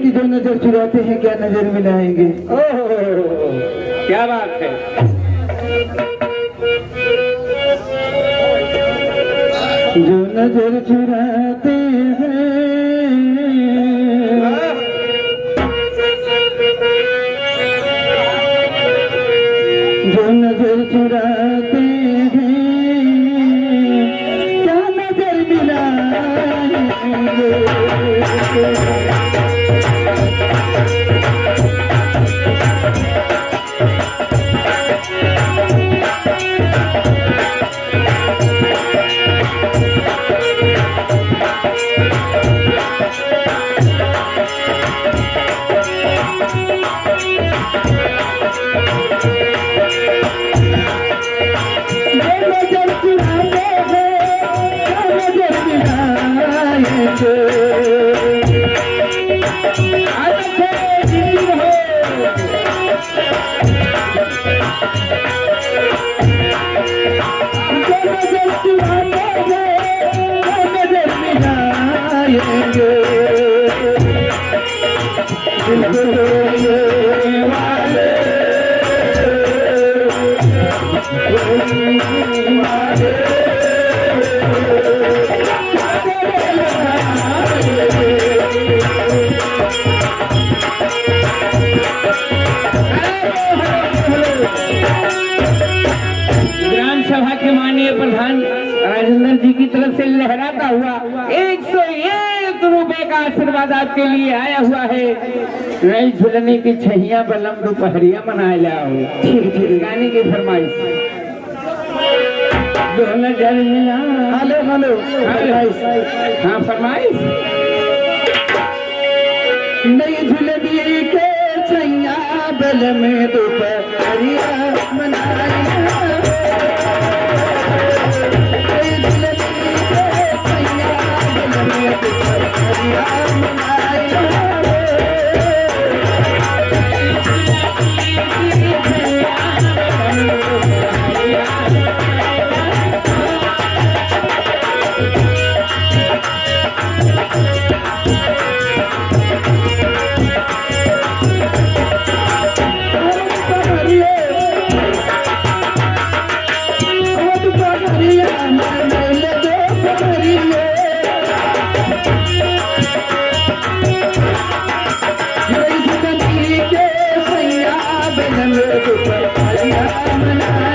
कि जो नजर चुराते हैं क्या नजर मिलाएंगे। ओह क्या बात है। जो नजर चुराते हैं जो नजर चुराते हैं क्या नजर मिलाएंगे। ग्राम सभा के माननीय प्रधान राजेंद्र जी की तरफ से लहराता हुआ 101 रुपए का आशीर्वाद आपके लिए आया हुआ है। नई झुलने की छहिया बलम दोपहरिया मनाए लाओ। ठीक गाने की फरमाइश। जो नजर मिला हेलो हेलो हाँ फरमाइश। नई झुलनी के छैया बल में दोपहरिया मनाया। नई झुलनी के छैया बल में दोपहरिया मनाया।